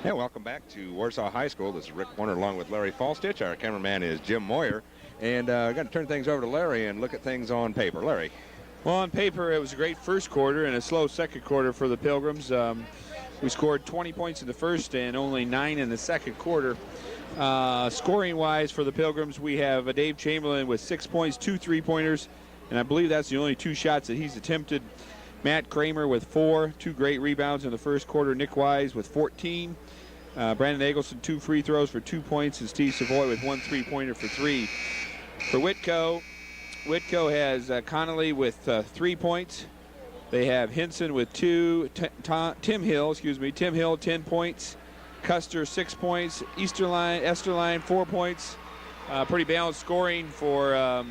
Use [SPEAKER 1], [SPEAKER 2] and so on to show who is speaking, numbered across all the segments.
[SPEAKER 1] Hey, welcome back to Warsaw High School. This is Rick Warner along with Larry Falstich. Our cameraman is Jim Moyer. And I'm going to turn things over to Larry and look at things on paper. Larry.
[SPEAKER 2] Well, on paper, it was a great first quarter and a slow second quarter for the Pilgrims. We scored 20 points in the first and only 9 in the second quarter. Scoring-wise for the Pilgrims, we have Dave Chamberlain with 6 points, 2 3-pointers, and I believe that's the only 2 shots that he's attempted. Matt Kramer with 4, 2 great rebounds in the first quarter. Nick Wise with 14. Brandon Eggleston, 2 free throws for 2 points, and Steve Savoy with 1 3-pointer for 3. For Whitko has Connolly with 3 points. They have Henson with 2. Tim Hill, 10 points. Custer, 6 points. Esterline, 4 points. Pretty balanced scoring for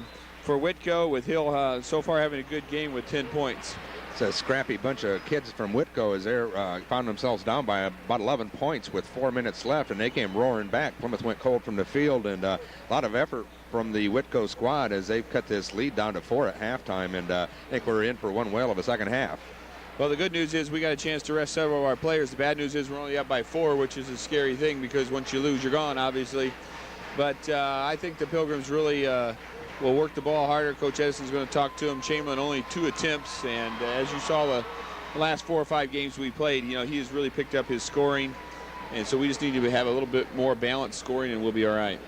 [SPEAKER 2] Whitko, with Hill so far having a good game with 10 points.
[SPEAKER 1] It's a scrappy bunch of kids from Whitko as they found themselves down by about 11 points with 4 minutes left, and they came roaring back. Plymouth went cold from the field, and a lot of effort from the Whitko squad as they've cut this lead down to 4 at halftime, and I think we're in for one whale of a second half.
[SPEAKER 2] Well, the good news is we got a chance to rest several of our players. The bad news is we're only up by 4, which is a scary thing because once you lose, you're gone, obviously. But I think the Pilgrims really will work the ball harder. Coach Edison's going to talk to him. Chamberlain only 2 attempts, and as you saw the last 4 or 5 games we played, he has really picked up his scoring, and so we just need to have a little bit more balanced scoring, and we'll be all right.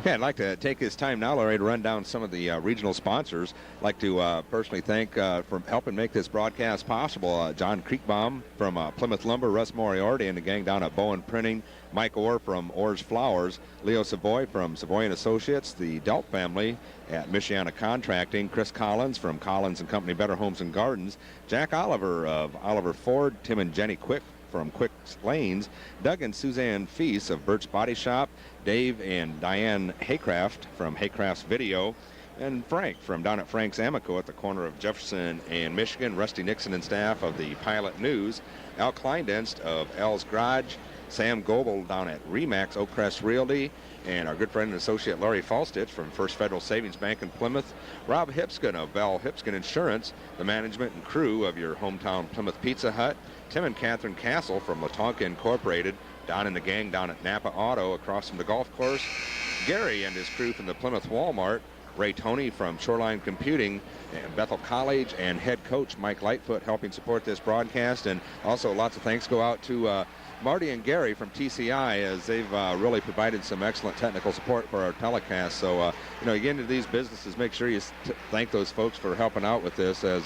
[SPEAKER 1] Yeah, I'd like to take this time now, Larry, to run down some of the regional sponsors. I'd like to personally thank for helping make this broadcast possible. John Kriegbaum from Plymouth Lumber, Russ Moriarty and the gang down at Bowen Printing, Mike Orr from Orr's Flowers, Leo Savoy from Savoy and Associates, the Delp family at Michiana Contracting, Chris Collins from Collins and Company Better Homes and Gardens, Jack Oliver of Oliver Ford, Tim and Jenny Quick from Quick Lanes, Doug and Suzanne Feast of Burt's Body Shop, Dave and Diane Haycraft from Haycraft's Video, and Frank from down at Frank's Amico at the corner of Jefferson and Michigan, Rusty Nixon and staff of the Pilot News, Al Kleindenst of Al's Garage, Sam Goebel down at Remax Oakcrest Realty, and our good friend and associate Larry Falstich from First Federal Savings Bank in Plymouth, Rob Hipskin of Bell Hipskin Insurance, the management and crew of your hometown Plymouth Pizza Hut, Tim and Catherine Castle from Latonka Incorporated, Don and the gang down at Napa Auto across from the golf course, Gary and his crew from the Plymouth Walmart, Ray Toney from Shoreline Computing, and Bethel College, and head coach Mike Lightfoot helping support this broadcast. And also lots of thanks go out to Marty and Gary from TCI, as they've really provided some excellent technical support for our telecast. So, you get into these businesses, make sure you thank those folks for helping out with this, as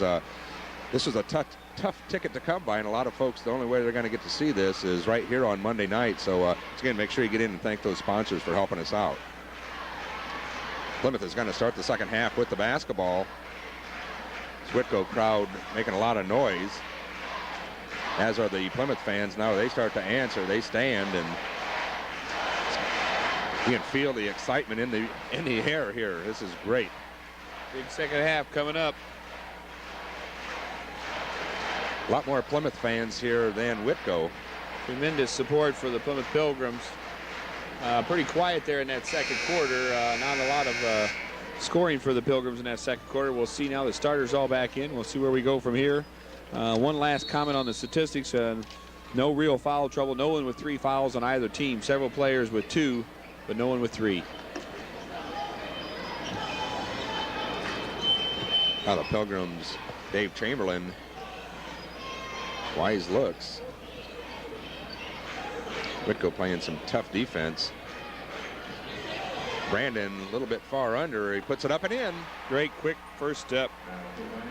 [SPEAKER 1] this was a tough ticket to come by, and a lot of folks, the only way they're going to get to see this is right here on Monday night. So, again, make sure you get in and thank those sponsors for helping us out. Plymouth is going to start the second half with the basketball. Whitko crowd making a lot of noise, as are the Plymouth fans. Now they start to answer. They stand, and you can feel the excitement in the air here. This is great.
[SPEAKER 2] Big second half coming up.
[SPEAKER 1] A lot more Plymouth fans here than Whitko.
[SPEAKER 2] Tremendous support for the Plymouth Pilgrims. Pretty quiet there in that second quarter. Not a lot of scoring for the Pilgrims in that second quarter. We'll see now. The starters all back in. We'll see where we go from here. One last comment on the statistics. No real foul trouble. No one with 3 fouls on either team. Several players with 2, but no one with 3.
[SPEAKER 1] Now the Pilgrims, Dave Chamberlain, wise looks. Whitko playing some tough defense. Brandon a little bit far under. He puts it up and in.
[SPEAKER 2] Great quick first step.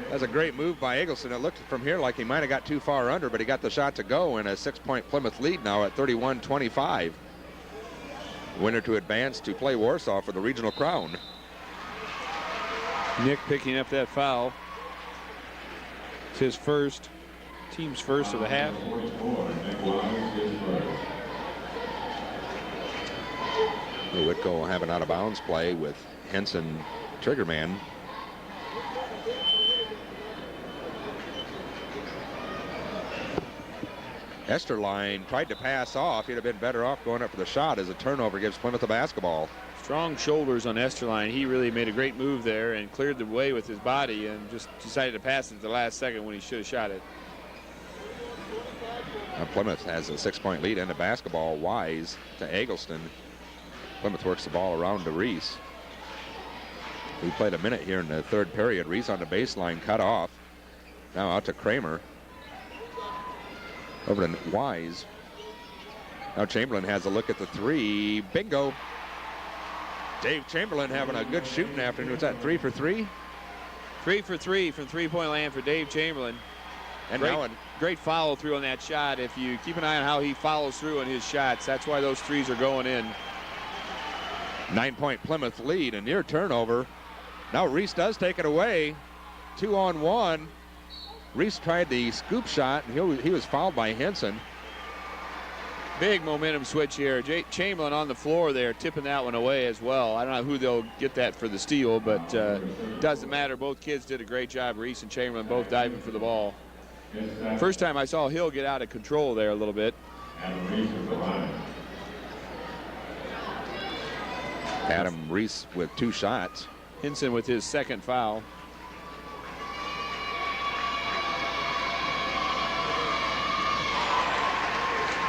[SPEAKER 1] That's a great move by Eggleston. It looked from here like he might have got too far under, but he got the shot to go, and a 6-point Plymouth lead now at 31-25. Winner to advance to play Warsaw for the regional crown.
[SPEAKER 2] Nick picking up that foul. It's his first, team's first of the half.
[SPEAKER 1] Whitko will have an out-of-bounds play with Henson, triggerman. Esterline tried to pass off. He'd have been better off going up for the shot, as a turnover gives Plymouth the basketball.
[SPEAKER 2] Strong shoulders on Esterline. He really made a great move there and cleared the way with his body, and just decided to pass it at the last second when he should have shot it.
[SPEAKER 1] Plymouth has a 6-point lead in the basketball. Wise to Eggleston. Plymouth works the ball around to Reese. We played a minute here in the third period. Reese on the baseline, cut off. Now out to Kramer. Over to Wise. Now Chamberlain has a look at the three. Bingo. Dave Chamberlain having a good shooting afternoon. What's that, 3 for 3?
[SPEAKER 2] 3 for 3 from three-point land for Dave Chamberlain.
[SPEAKER 1] And
[SPEAKER 2] great follow through on that shot. If you keep an eye on how he follows through on his shots, that's why those threes are going in.
[SPEAKER 1] 9-point Plymouth lead, a near turnover. Now Reese does take it away. 2-on-1. Reese tried the scoop shot, and he was fouled by Henson.
[SPEAKER 2] Big momentum switch here. Chamberlain on the floor there, tipping that one away as well. I don't know who they'll get that for the steal, but doesn't matter. Both kids did a great job. Reese and Chamberlain both diving for the ball. First time I saw Hill get out of control there a little bit.
[SPEAKER 1] Adam Reese with 2 shots.
[SPEAKER 2] Henson with his second foul.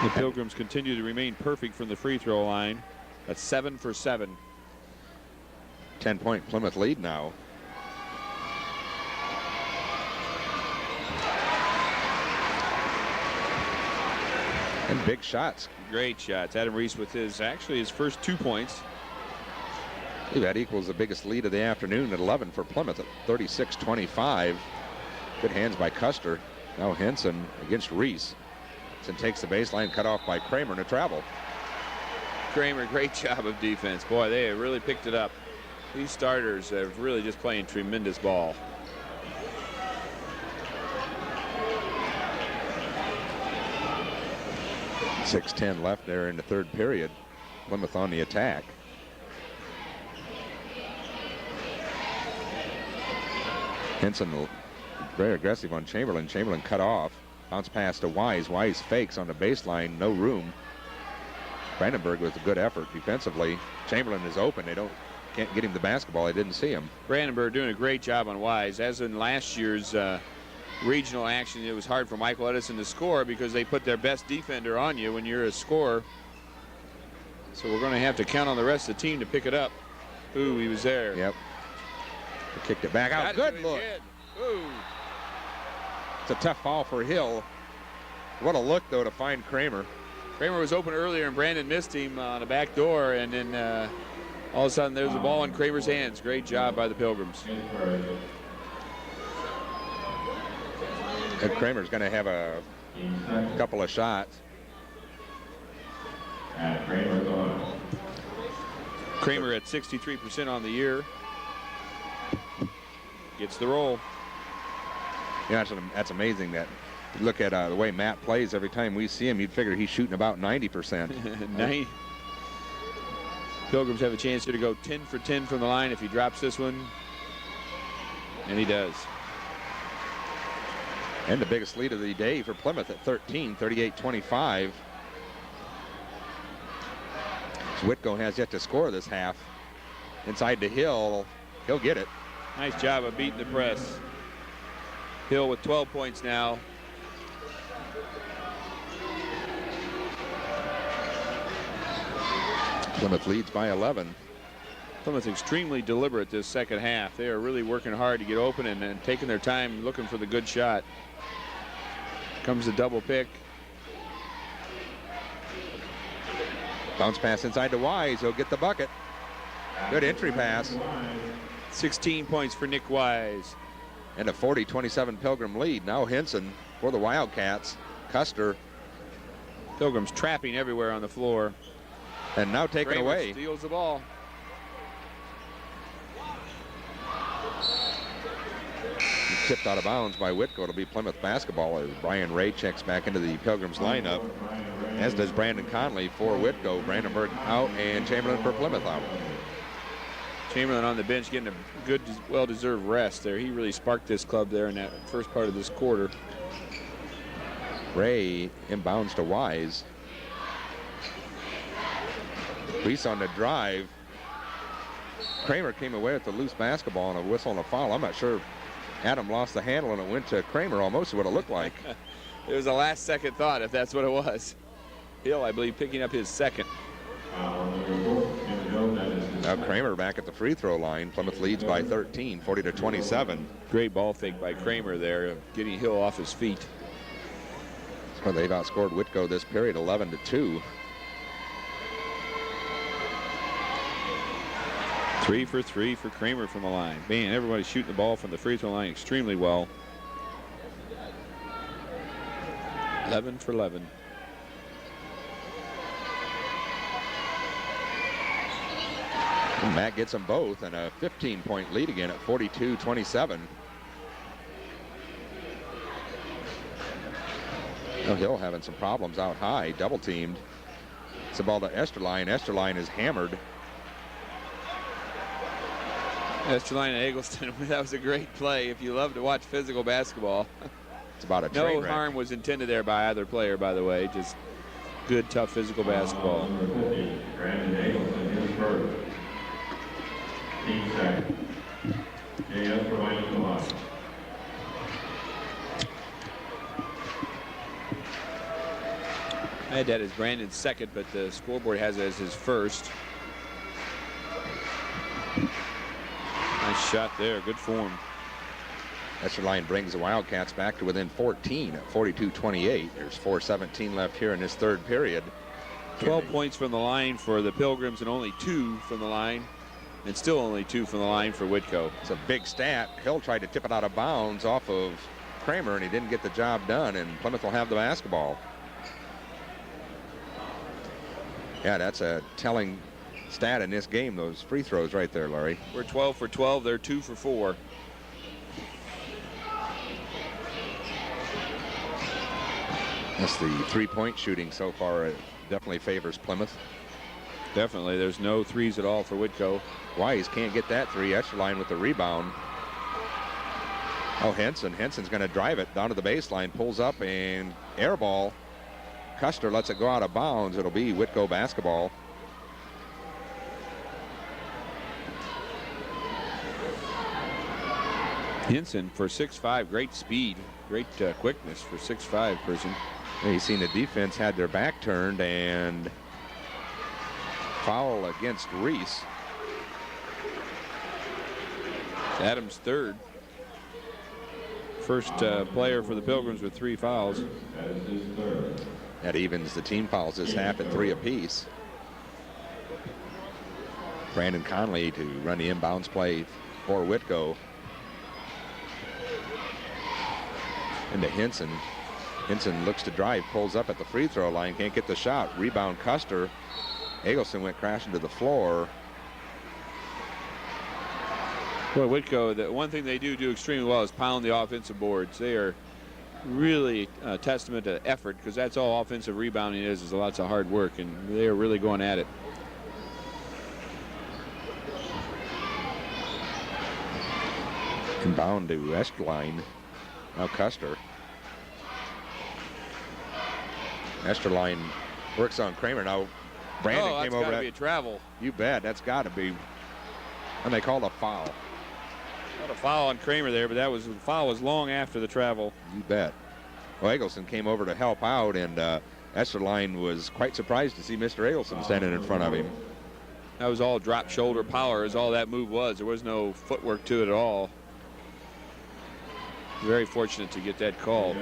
[SPEAKER 2] The Pilgrims continue to remain perfect from the free throw line. That's 7 for 7.
[SPEAKER 1] 10-point Plymouth lead now. And big shots.
[SPEAKER 2] Great shots. Adam Reese with his first 2 points.
[SPEAKER 1] That equals the biggest lead of the afternoon at 11 for Plymouth at 36-25. Good hands by Custer. Now Henson against Reese. Henson takes the baseline, cut off by Kramer to travel.
[SPEAKER 2] Kramer, great job of defense. Boy, they have really picked it up. These starters are really just playing tremendous ball.
[SPEAKER 1] .610 left there in the third period. Plymouth on the attack. Henson very aggressive on Chamberlain. Chamberlain cut off. Bounce pass to Wise. Wise fakes on the baseline. No room. Brandenburg with a good effort defensively. Chamberlain is open. Can't get him the basketball. They didn't see him.
[SPEAKER 2] Brandenburg doing a great job on Wise. As in last year's regional action, it was hard for Michael Edison to score because they put their best defender on you when you're a scorer. So we're going to have to count on the rest of the team to pick it up. Ooh, he was there.
[SPEAKER 1] Yep. He kicked it back out. Good look.
[SPEAKER 2] Ooh.
[SPEAKER 1] It's a tough foul for Hill. What a look, though, to find Kramer.
[SPEAKER 2] Kramer was open earlier, and Brandon missed him on the back door, and then all of a sudden there's a ball in Kramer's hands. Great job by the Pilgrims.
[SPEAKER 1] And Kramer's going to have a couple of shots.
[SPEAKER 2] Kramer at 63% on the year. Gets the roll.
[SPEAKER 1] Yeah, that's amazing that you look at the way Matt plays. Every time we see him, you'd figure he's shooting about 90%.
[SPEAKER 2] Pilgrims have a chance here to go 10 for 10 from the line if he drops this one. And he does.
[SPEAKER 1] And the biggest lead of the day for Plymouth at 13, 38-25. Whitko has yet to score this half. Inside to Hill. He'll get it.
[SPEAKER 2] Nice job of beating the press. Hill with 12 points now.
[SPEAKER 1] Plymouth leads by 11.
[SPEAKER 2] Plymouth extremely deliberate this second half. They are really working hard to get open and taking their time looking for the good shot. Comes the double pick.
[SPEAKER 1] Bounce pass inside to Wise. He'll get the bucket. Good entry pass.
[SPEAKER 2] 16 points for Nick Wise.
[SPEAKER 1] And a 40-27 Pilgrim lead. Now Henson for the Wildcats. Custer.
[SPEAKER 2] Pilgrims trapping everywhere on the floor.
[SPEAKER 1] And now taken
[SPEAKER 2] Kramer
[SPEAKER 1] away.
[SPEAKER 2] Steals the ball.
[SPEAKER 1] Tipped out of bounds by Whitko. It'll be Plymouth basketball as Brian Ray checks back into the Pilgrims lineup, as does Brandon Conley for Whitko. Brandenburg out and Chamberlain for Plymouth out.
[SPEAKER 2] Chamberlain on the bench getting a good, well-deserved rest there. He really sparked this club there in that first part of this quarter.
[SPEAKER 1] Ray inbounds to Wise. Reese on the drive. Kramer came away with the loose basketball and a whistle and a foul. I'm not sure Adam lost the handle and it went to Kramer almost what it looked like.
[SPEAKER 2] It was a last-second thought, if that's what it was. Hill, I believe, picking up his second.
[SPEAKER 1] Now Kramer back at the free throw line. Plymouth leads by 13, 40-27.
[SPEAKER 2] Great ball fake by Kramer there, getting Hill off his feet.
[SPEAKER 1] So they've outscored Whitko this period 11-2.
[SPEAKER 2] 3 for 3 for Kramer from the line. Man, everybody's shooting the ball from the free throw line extremely well. 11 for 11.
[SPEAKER 1] And Matt gets them both, and a 15-point lead again at 42-27. Hill having some problems out high, double teamed. It's the ball to Esterline. Esterline is hammered.
[SPEAKER 2] Esterline and Eggleston, that was a great play. If you love to watch physical basketball.
[SPEAKER 1] It's about a
[SPEAKER 2] no
[SPEAKER 1] train wreck.
[SPEAKER 2] harm was intended there by either player, by the way. Just good, tough physical basketball.
[SPEAKER 3] Brandon Eggleston is first. Team second. J.S. providing the line.
[SPEAKER 2] I had that as Brandon's second, but the scoreboard has it as his first. Nice shot there. Good form.
[SPEAKER 1] Esterline brings the Wildcats back to within 14 at 42-28. There's 4:17 left here in this third period.
[SPEAKER 2] 12 points from the line for the Pilgrims and only 2 from the line. And still only 2 from the line for Whitko.
[SPEAKER 1] It's a big stat. Hill tried to tip it out of bounds off of Kramer, and he didn't get the job done, and Plymouth will have the basketball. Yeah, that's a telling stat in this game, those free throws right there, Larry.
[SPEAKER 2] We're 12 for 12. They're 2 for 4.
[SPEAKER 1] That's the three-point shooting so far. It definitely favors Plymouth.
[SPEAKER 2] Definitely. There's no threes at all for Whitko.
[SPEAKER 1] Wise can't get that three. Esterline with the rebound. Oh, Henson. Henson's going to drive it down to the baseline. Pulls up and air ball. Custer lets it go out of bounds. It'll be Whitko basketball.
[SPEAKER 2] Henson for 6'5", great speed, great quickness for 6'5" person.
[SPEAKER 1] Yeah, you seen the defense had their back turned, and foul against Reese.
[SPEAKER 2] Adams third. First player for the Pilgrims with 3 fouls.
[SPEAKER 1] That evens the team fouls this half at 3 apiece. Brandon Conley to run the inbounds play for Whitko. Into Henson. Henson looks to drive, pulls up at the free throw line, can't get the shot. Rebound Custer. Eggleston went crashing to the floor.
[SPEAKER 2] Well, Whitko, the one thing they do extremely well is pound the offensive boards. They are really a testament to effort, because that's all offensive rebounding is lots of hard work, and they are really going at it.
[SPEAKER 1] Inbound to Esterline. Now Custer. Esterline works on Kramer. Now Brandon
[SPEAKER 2] that's
[SPEAKER 1] came over.
[SPEAKER 2] gotta be a travel.
[SPEAKER 1] You bet. That's got to be. And they called a foul.
[SPEAKER 2] Not a foul on Kramer there, but the foul was long after the travel.
[SPEAKER 1] You bet. Well, Eggleston came over to help out, and Esterline was quite surprised to see Mr. Eggleston standing in front of him.
[SPEAKER 2] That was all drop shoulder power is all that move was. There was no footwork to it at all. Very fortunate to get that call.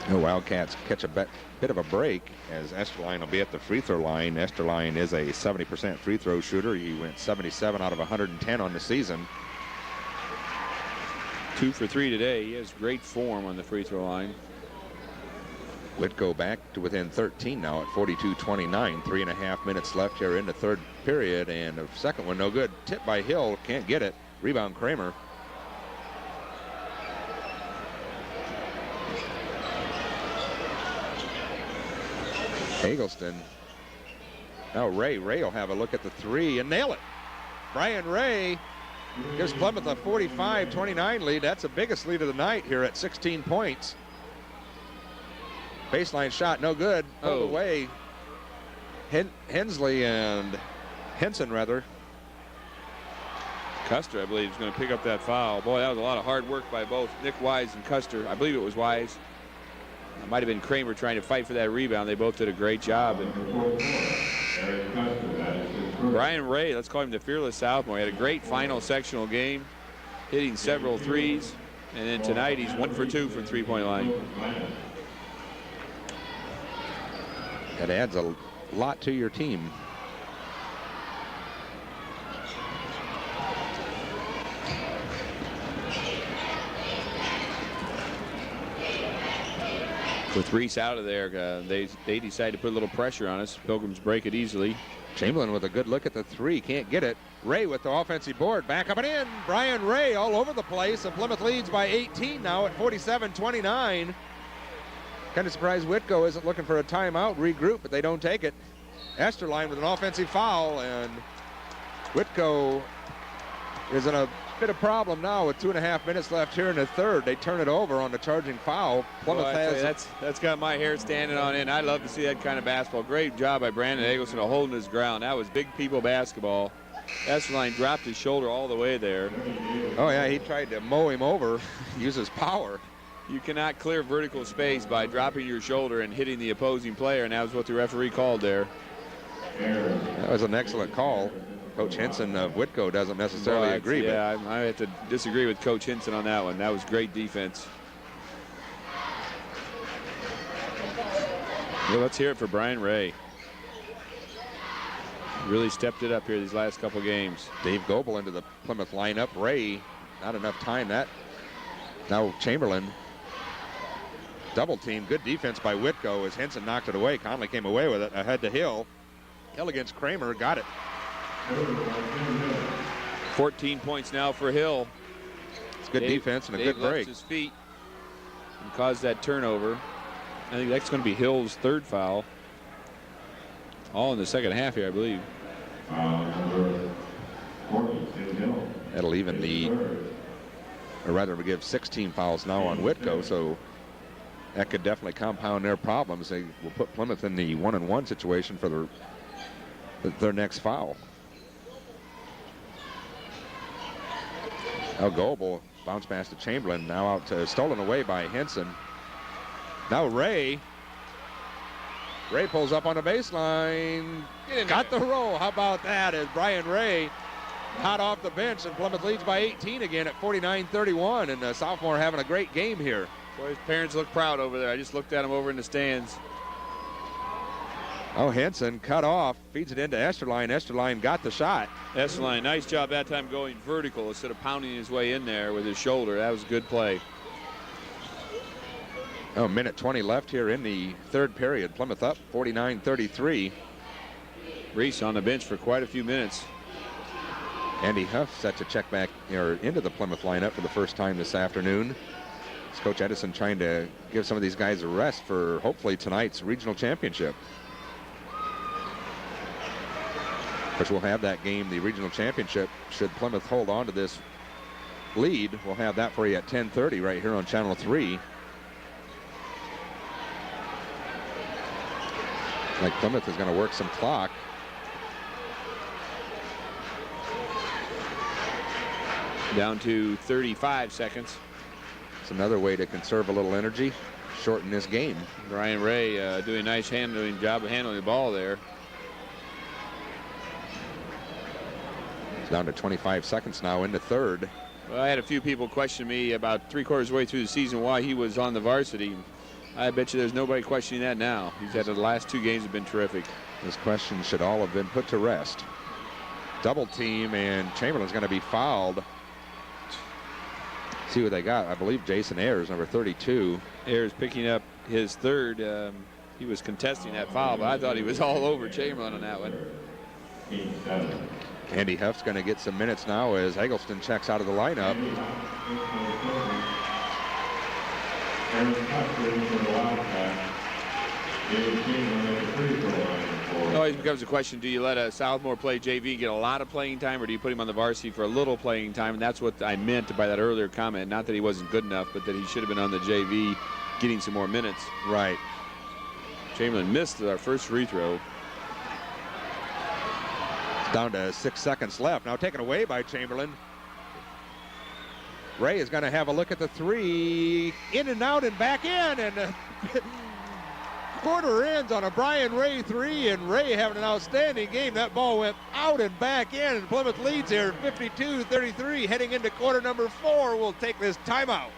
[SPEAKER 1] The Wildcats catch a bit of a break as Esterline will be at the free throw line. Esterline is a 70% free throw shooter. He went 77 out of 110 on the season.
[SPEAKER 2] 2 for 3 today. He has great form on the free throw line.
[SPEAKER 1] Whitko back to within 13 now at 42-29. 3.5 minutes left here in the third period, and the second one no good. Tip by Hill, can't get it. Rebound Kramer. Eggleston. Now Ray will have a look at the three and nail it. Brian Ray gives Plymouth a 45-29 lead. That's the biggest lead of the night here at 16 points. Baseline shot, no good. Pulled away. Hensley and Henson, rather.
[SPEAKER 2] Custer, I believe, is going to pick up that foul. Boy, that was a lot of hard work by both Nick Wise and Custer. I believe it was Wise. It might have been Kramer trying to fight for that rebound. They both did a great job. And Brian Ray, let's call him the fearless sophomore, he had a great final sectional game, hitting several threes. And then tonight he's 1 for 2 from three-point line.
[SPEAKER 1] That adds a lot to your team.
[SPEAKER 2] With Reese out of there, they decide to put a little pressure on us. Pilgrims break it easily.
[SPEAKER 1] Chamberlain with a good look at the three, can't get it. Ray with the offensive board, back up and in. Brian Ray all over the place, and Plymouth leads by 18 now at 47-29. Kind of surprised Whitko isn't looking for a timeout, regroup, but they don't take it. Esterline with an offensive foul, and Whitko is in a bit of problem now with 2.5 minutes left here in the third. They turn it over on the charging foul. Plymouth
[SPEAKER 2] that's got my hair standing on end. I love to see that kind of basketball. Great job by Brandon Eggleston of holding his ground. That was big people basketball. Esterline dropped his shoulder all the way there.
[SPEAKER 1] Oh yeah, he tried to mow him over, use his power.
[SPEAKER 2] You cannot clear vertical space by dropping your shoulder and hitting the opposing player, and that was what the referee called there.
[SPEAKER 1] That was an excellent call. Coach Henson of Whitko doesn't necessarily agree.
[SPEAKER 2] Yeah, I have to disagree with Coach Henson on that one. That was great defense. Well, let's hear it for Brian Ray. Really stepped it up here these last couple games.
[SPEAKER 1] Dave Goebel into the Plymouth lineup. Ray, not enough time. That now Chamberlain. Double team. Good defense by Whitko as Henson knocked it away. Conley came away with it. Ahead to Hill. Hill against Kramer. Got it.
[SPEAKER 2] 14 points now for Hill.
[SPEAKER 1] It's good defense and a good break.
[SPEAKER 2] His feet and caused that turnover. I think that's going to be Hill's third foul. All in the second half here, I believe.
[SPEAKER 1] That'll even the, or rather, we give 16 fouls now on Whitko, so that could definitely compound their problems. They will put Plymouth in the 1-and-1 situation for their next foul. Now Goebel bounce pass to Chamberlain, now out to stolen away by Henson. Now Ray pulls up on the baseline, got the roll. How about that as Brian Ray hot off the bench, and Plymouth leads by 18 again at 49-31, and the sophomore having a great game here.
[SPEAKER 2] Boy, his parents look proud over there. I just looked at him over in the stands.
[SPEAKER 1] Oh, Henson cut off, feeds it into Esterline. Esterline got the shot.
[SPEAKER 2] Esterline, nice job that time going vertical instead of pounding his way in there with his shoulder. That was a good play.
[SPEAKER 1] Oh, minute 20 left here in the third period. Plymouth up 49-33.
[SPEAKER 2] Reese on the bench for quite a few minutes.
[SPEAKER 1] Andy Huff set to check back into the Plymouth lineup for the first time this afternoon. It's Coach Edison trying to give some of these guys a rest for hopefully tonight's regional championship. Which we'll have that game, the regional championship, should Plymouth hold on to this lead. We'll have that for you at 10:30 right here on Channel 3. Like Plymouth is going to work some clock.
[SPEAKER 2] Down to 35 seconds.
[SPEAKER 1] It's another way to conserve a little energy, shorten this game.
[SPEAKER 2] Brian Ray doing a nice job of handling the ball there.
[SPEAKER 1] Down to 25 seconds now in the third.
[SPEAKER 2] Well, I had a few people question me about 3/4 way through the season why he was on the varsity. I bet you there's nobody questioning that now. He's had the last 2 games have been terrific.
[SPEAKER 1] This question should all have been put to rest. Double team, and Chamberlain's going to be fouled. See what they got. I believe Jason Ayers, number 32.
[SPEAKER 2] Ayers picking up his third. He was contesting that foul, but I thought he was all over Chamberlain on that one.
[SPEAKER 1] Andy Huff's going to get some minutes now as Eggleston checks out of the lineup.
[SPEAKER 2] It always becomes a question, do you let a sophomore play JV get a lot of playing time, or do you put him on the varsity for a little playing time? And that's what I meant by that earlier comment. Not that he wasn't good enough, but that he should have been on the JV getting some more minutes.
[SPEAKER 1] Right.
[SPEAKER 2] Chamberlain missed our first free throw.
[SPEAKER 1] Down to 6 seconds left. Now taken away by Chamberlain. Ray is going to have a look at the three. In and out and back in. And quarter ends on a Brian Ray three. And Ray having an outstanding game. That ball went out and back in. And Plymouth leads here 52-33. Heading into quarter number 4. We'll take this timeout.